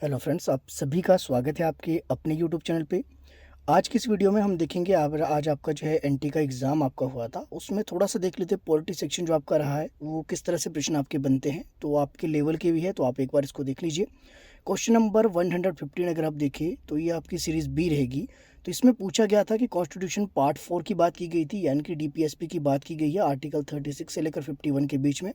Hello friends, आप सभी का स्वागत है आपके अपने यूट्यूब चैनल पे। आज की इस वीडियो में हम देखेंगे आज आपका जो है एनटी का एग्ज़ाम आपका हुआ था, उसमें थोड़ा-सा देख लेते हैं पॉलिटी सेक्शन जो आपका रहा है, वो किस तरह से प्रश्न आपके बनते हैं। तो आपके लेवल के भी है, तो आप एक बार इसको देख लीजिए। क्वेश्चन नंबर 115 अगर आप देखें, तो ये आपकी सीरीज़ बी रहेगी। तो इसमें पूछा गया था कि कॉन्स्टिट्यूशन पार्ट 4 की बात की गई थी, यानी कि डीपीएसपी की बात की गई है आर्टिकल 36 से लेकर 51 के बीच में।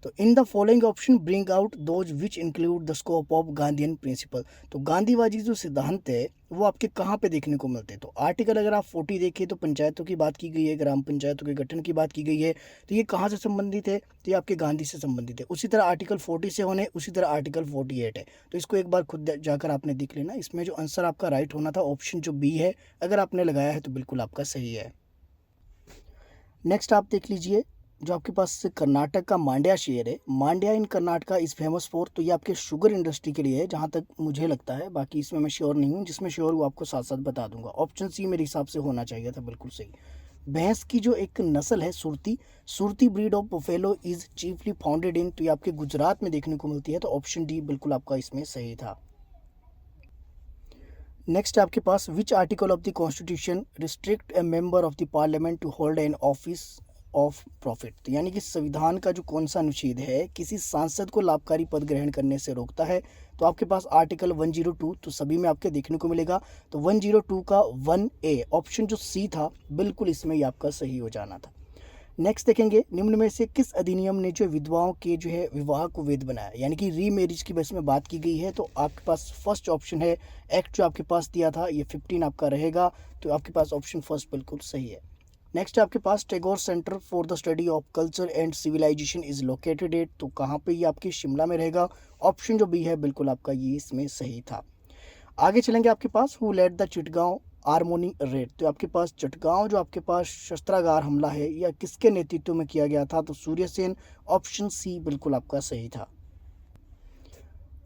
तो in the following option bring out those which include the scope of Gandhian principle. तो गांधीवादी जो सिद्धांत है वो आपके कहाँ पे देखने को मिलते हैं। तो आर्टिकल अगर आप 40 देखें तो पंचायतों की बात की गई है, ग्राम पंचायतों के गठन की बात की गई है। तो ये कहाँ से संबंधित है? तो ये आपके गांधी से संबंधित है। उसी तरह आर्टिकल 47 है, उसी तरह आर्टिकल 48 है। तो इसको एक बार खुद जाकर आपने देख लेना। इसमें जो आंसर आपका राइट होना था ऑप्शन जो बी है, अगर आपने लगाया है तो बिल्कुल आपका सही है। नेक्स्ट आप देख लीजिए, जो आपके पास कर्नाटक का मांड्या शहर है, मांड्या इन कर्नाटका इज़ फेमस फॉर। तो ये आपके शुगर इंडस्ट्री के लिए है जहाँ तक मुझे लगता है, बाकी इसमें मैं श्योर नहीं हूँ। जिसमें श्योर वो आपको साथ साथ बता दूंगा। ऑप्शन सी मेरे हिसाब से होना चाहिए था बिल्कुल सही। भैंस की जो एक नस्ल है Surti, Surti breed of buffalo is chiefly founded in. तो ये आपके गुजरात में देखने को मिलती है। तो ऑप्शन डी बिल्कुल आपका इसमें सही था। नेक्स्ट आपके पास which article of the constitution restrict a member of the parliament to hold an office of profit. तो यानी कि संविधान का जो कौन सा अनुच्छेद है किसी सांसद को लाभकारी पद ग्रहण करने से रोकता है। तो आपके पास आर्टिकल 102, तो सभी में आपके देखने को मिलेगा। तो 102 का 1A ऑप्शन जो सी था बिल्कुल इसमें ही आपका सही हो जाना था। नेक्स्ट देखेंगे, निम्न में से किस अधिनियम ने जो विधवाओं के जो है विवाह को वैध बनाया, यानी कि रीमैरिज की बस में बात की गई है। तो आपके पास फर्स्ट ऑप्शन है, एक्ट जो आपके पास दिया था ये 15 आपका रहेगा। तो आपके पास ऑप्शन फर्स्ट बिल्कुल सही है। नेक्स्ट आपके पास Tagore centre for the study of culture and civilisation is located at. तो कहाँ पे ये आपके शिमला में रहेगा। ऑप्शन जो बी है बिल्कुल आपका ये इसमें सही था। आगे चलेंगे, आपके पास who led the Chittagong armoury raid. तो आपके पास चटगांव जो आपके पास शस्त्रागार हमला है या किसके नेतृत्व में किया गया था। तो सूर्यसेन, ऑप्शन सी बिल्कुल आपका सही था।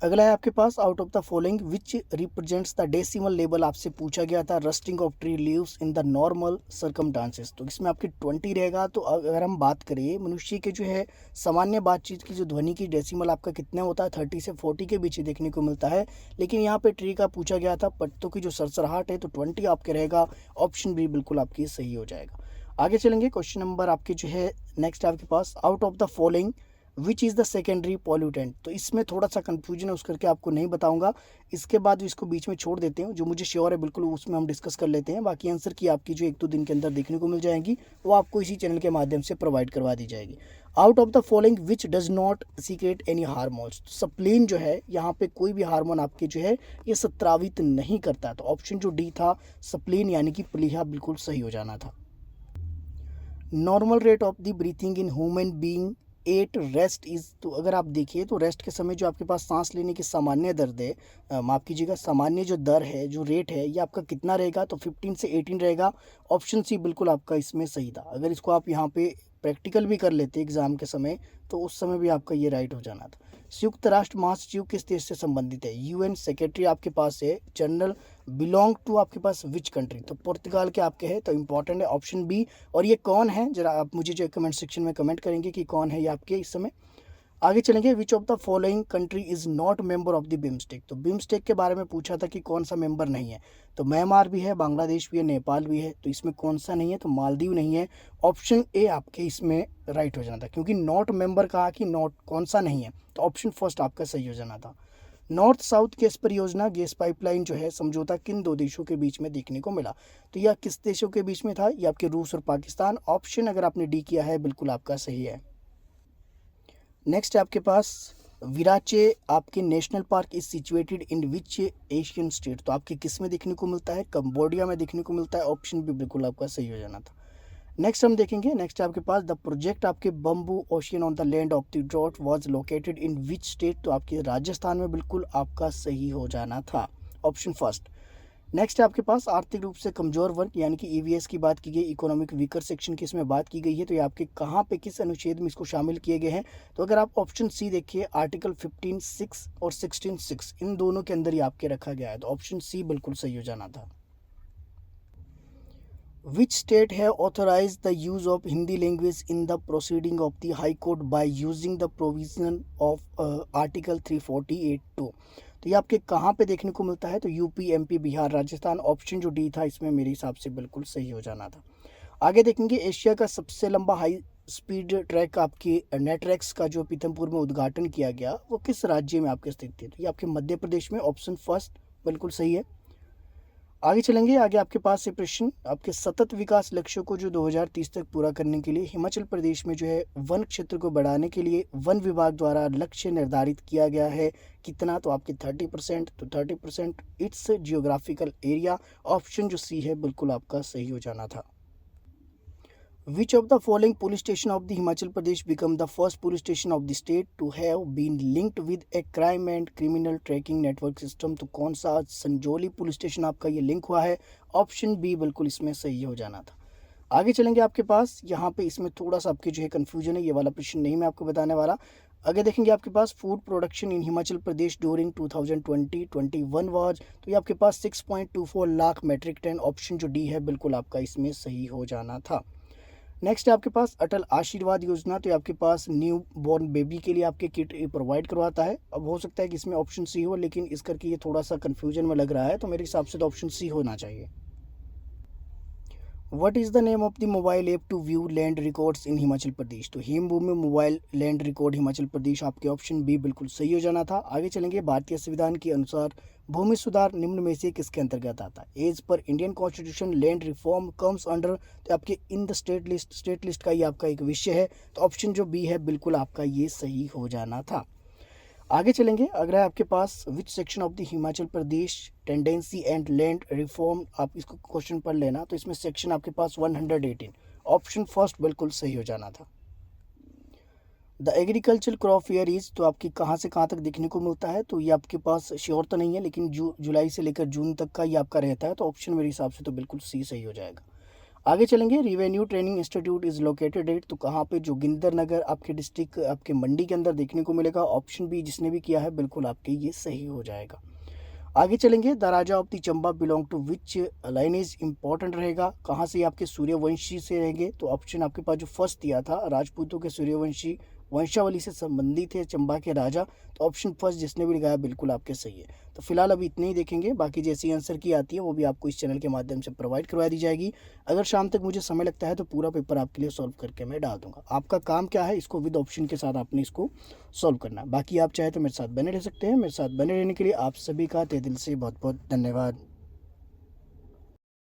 अगला है आपके pass out of the following which represents the decimal level. आपसे पूछा गया था rusting of tree leaves in the normal circumstances. तो इसमें आपकी 20 रहेगा। तो अगर हम बात करें मनुष्य के जो है सामान्य बातचीत की जो ध्वनि की डेसिमल आपका कितना होता है, 30 से 40 के बीच देखने को मिलता है। लेकिन यहाँ पे ट्री का पूछा गया था, पत्तों की जो सरसराहट है, तो 20 आपके रहेगा। ऑप्शन बी बिल्कुल आपकी सही हो जाएगा। आगे चलेंगे, क्वेश्चन नंबर आपके जो है नेक्स्ट आपके pass out of the following which is the secondary pollutant. तो इसमें थोड़ा सा कंफ्यूजन है, उस करके आपको नहीं बताऊंगा। इसके बाद इसको बीच में छोड़ देते हैं, जो मुझे श्योर है बिल्कुल उसमें हम डिस्कस कर लेते हैं। बाकी आंसर की आपकी जो 1-2 दिन के अंदर देखने को मिल जाएंगी, वो आपको इसी चैनल के माध्यम से प्रोवाइड करवा दी जाएगी। Out of the following which does not secret any hormones. Spleen जो है यहाँ पे कोई भी हार्मोन आपके जो है ये स्रावित नहीं करता। तो ऑप्शन जो डी था सप्लीन यानी कि प्लीहा बिल्कुल सही हो जाना था। Normal rate of the breathing in human being at rest is. तो अगर आप देखिए तो रेस्ट के समय जो आपके पास सांस लेने की सामान्य दर्द है, माफ़ कीजिएगा, सामान्य जो दर है, जो रेट है, ये आपका कितना रहेगा। तो 15 से 18 रहेगा। ऑप्शन सी बिल्कुल आपका इसमें सही था। अगर इसको आप यहाँ पे प्रैक्टिकल भी कर लेते एग्जाम के समय, तो उस समय भी आपका ये राइट हो जाना था। संयुक्त राष्ट्र महासचिव किस देश से संबंधित है। यूएन सेक्रेटरी आपके पास है, जनरल बिलोंग टू आपके पास विच कंट्री। तो पुर्तगाल के आपके है, तो इंपॉर्टेंट है ऑप्शन बी। और ये कौन है जरा आप मुझे जो कमेंट सेक्शन में कमेंट करेंगे कि कौन है ये आपके इस समय। आगे चलेंगे, which of the following country is not member of the BIMSTEC. तो बिम्स्टेक के बारे में पूछा था कि कौन सा मेंबर नहीं है। तो म्यांमार भी है, बांग्लादेश भी है, नेपाल भी है। तो इसमें कौन सा नहीं है। तो मालदीव नहीं है। ऑप्शन ए आपके इसमें राइट हो जाना था, क्योंकि नॉट मेंबर कहा कि नॉट कौन सा नहीं है। तो ऑप्शन फर्स्ट आपका सही हो जाना था। नॉर्थ साउथ गैस परियोजना, गैस पाइपलाइन जो है समझौता किन दो देशों के बीच में देखने को मिला। तो यह किस देशों के बीच में था। यह आपके रूस और पाकिस्तान। ऑप्शन अगर आपने डी किया है बिल्कुल आपका सही है। नेक्स्ट आपके पास विराचे आपके national park is situated in which Asian state. तो आपके किस में देखने को मिलता है, कंबोडिया में देखने को मिलता है। ऑप्शन भी बिल्कुल आपका सही हो जाना था। नेक्स्ट हम देखेंगे, नेक्स्ट आपके पास द प्रोजेक्ट आपके bamboo ocean on the land of the drought was located in which state. तो आपके राजस्थान में बिल्कुल आपका सही हो जाना था। Option first. नेक्स्ट है आपके पास आर्थिक रूप से कमजोर वर्ग, यानी कि ईवीएस की बात की गई, इकोनॉमिक वीकर सेक्शन की इसमें बात की गई है। तो ये आपके कहाँ पे किस अनुच्छेद में इसको शामिल किए गए हैं। तो अगर आप ऑप्शन सी देखिए, आर्टिकल 15(6) और 16(6) इन दोनों के अंदर ही आपके रखा गया है। तो ऑप्शन सी बिल्कुल सही हो जाना था। Which state have authorized the use of Hindi language in the proceeding of the High Court by using the provision of Article 348(2)। तो ये आपके कहाँ पे देखने को मिलता है? तो UP, MP, Bihar, Rajasthan. Option जो डी था इसमें मेरे हिसाब से बिल्कुल सही हो जाना था। आगे देखेंगे, एशिया का सबसे लंबा हाई स्पीड ट्रैक आपकी नेटरेक्स का जो पीथमपुर में उद्घाटन किया गया वो किस राज्य में आपके स्थित है? तो ये आपके मध्य प्रदेश में। ऑप्शन फर्स्ट बिल्कुल सही है। आगे चलेंगे, आगे आपके पास ये प्रश्न, आपके सतत विकास लक्ष्यों को जो 2030 तक पूरा करने के लिए हिमाचल प्रदेश में जो है वन क्षेत्र को बढ़ाने के लिए वन विभाग द्वारा लक्ष्य निर्धारित किया गया है कितना? तो आपके 30%। तो 30% इट्स जियोग्राफिकल एरिया। ऑप्शन जो सी है बिल्कुल आपका सही हो जाना था। Which of the following police station of the Himachal Pradesh become the first police station of the state to have been linked with a crime and criminal tracking network system? तो कौन सा संजौली पुलिस स्टेशन आपका ये link हुआ है? Option B बिल्कुल इसमें सही हो जाना था। आगे चलेंगे, आपके पास यहाँ पे इसमें थोड़ा सा आपके जो है कन्फ्यूजन है, ये वाला प्रश्न नहीं मैं आपको बताने वाला। आगे देखेंगे आपके पास food production in Himachal Pradesh during 2020-21 was, तो ये आपके पास 6.24 लाख मेट्रिक टन। ऑप्शन जो डी है बिल्कुल आपका इसमें सही हो जाना था। नेक्स्ट है आपके पास अटल आशीर्वाद योजना, तो ये आपके पास न्यू बॉर्न बेबी के लिए आपके किट प्रोवाइड करवाता है। अब हो सकता है कि इसमें ऑप्शन सी हो, लेकिन इस करके ये थोड़ा सा कन्फ्यूजन में लग रहा है, तो मेरे हिसाब से तो ऑप्शन सी होना चाहिए। What is the name of the mobile app to view land records in Himachal Pradesh? तो Him Bhoomi mobile land record Himachal Pradesh, आपके ऑप्शन बी बिल्कुल सही हो जाना था। आगे चलेंगे, भारतीय संविधान के अनुसार भूमि सुधार निम्न में से किसके अंतर्गत आता है? As per Indian constitution land reform comes under, तो आपके इन द स्टेट लिस्ट का ये आपका एक विषय है। तो ऑप्शन जो बी है बिल्कुल आपका ये सही हो जाना था। आगे चलेंगे, अगर है आपके पास which section of the Himachal Pradesh tenancy and land reform, आप इसको क्वेश्चन पढ़ लेना, तो इसमें सेक्शन आपके पास 118। ऑप्शन फर्स्ट बिल्कुल सही हो जाना था। The agriculture crop year is, तो आपकी कहाँ से कहाँ तक देखने को मिलता है? तो ये आपके पास श्योर तो नहीं है, लेकिन जुलाई से लेकर जून तक का ये आपका रहता है। तो ऑप्शन मेरे हिसाब से तो बिल्कुल सी सही हो जाएगा। आगे चलेंगे, revenue training institute is located at, तो कहाँ पे? जोगिंदर नगर आपके डिस्ट्रिक्ट आपके मंडी के अंदर देखने को मिलेगा। ऑप्शन बी जिसने भी किया है बिल्कुल आपके ये सही हो जाएगा। आगे चलेंगे, the raja of the Chamba belong to which lineage, important रहेगा, कहाँ से? आपके सूर्यवंशी से रहेंगे। तो ऑप्शन आपके पास जो फर्स्ट दिया था, राजपूतों के सूर्यवंशी वंशावली से संबंधित है चंबा के राजा। तो ऑप्शन फर्स्ट जिसने भी लगाया बिल्कुल आपके सही है। तो फिलहाल अभी इतने ही देखेंगे, बाकी जैसी आंसर की आती है वो भी आपको इस चैनल के माध्यम से प्रोवाइड करवा दी जाएगी। अगर शाम तक मुझे समय लगता है तो पूरा पेपर आपके लिए सॉल्व करके मैं डाल दूंगा। आपका काम क्या है, इसको विद ऑप्शन के साथ आपने इसको सॉल्व करना है। बाकी आप चाहे तो मेरे साथ बने रह सकते हैं। मेरे साथ बने रहने के लिए आप सभी का तहे दिल से बहुत बहुत धन्यवाद।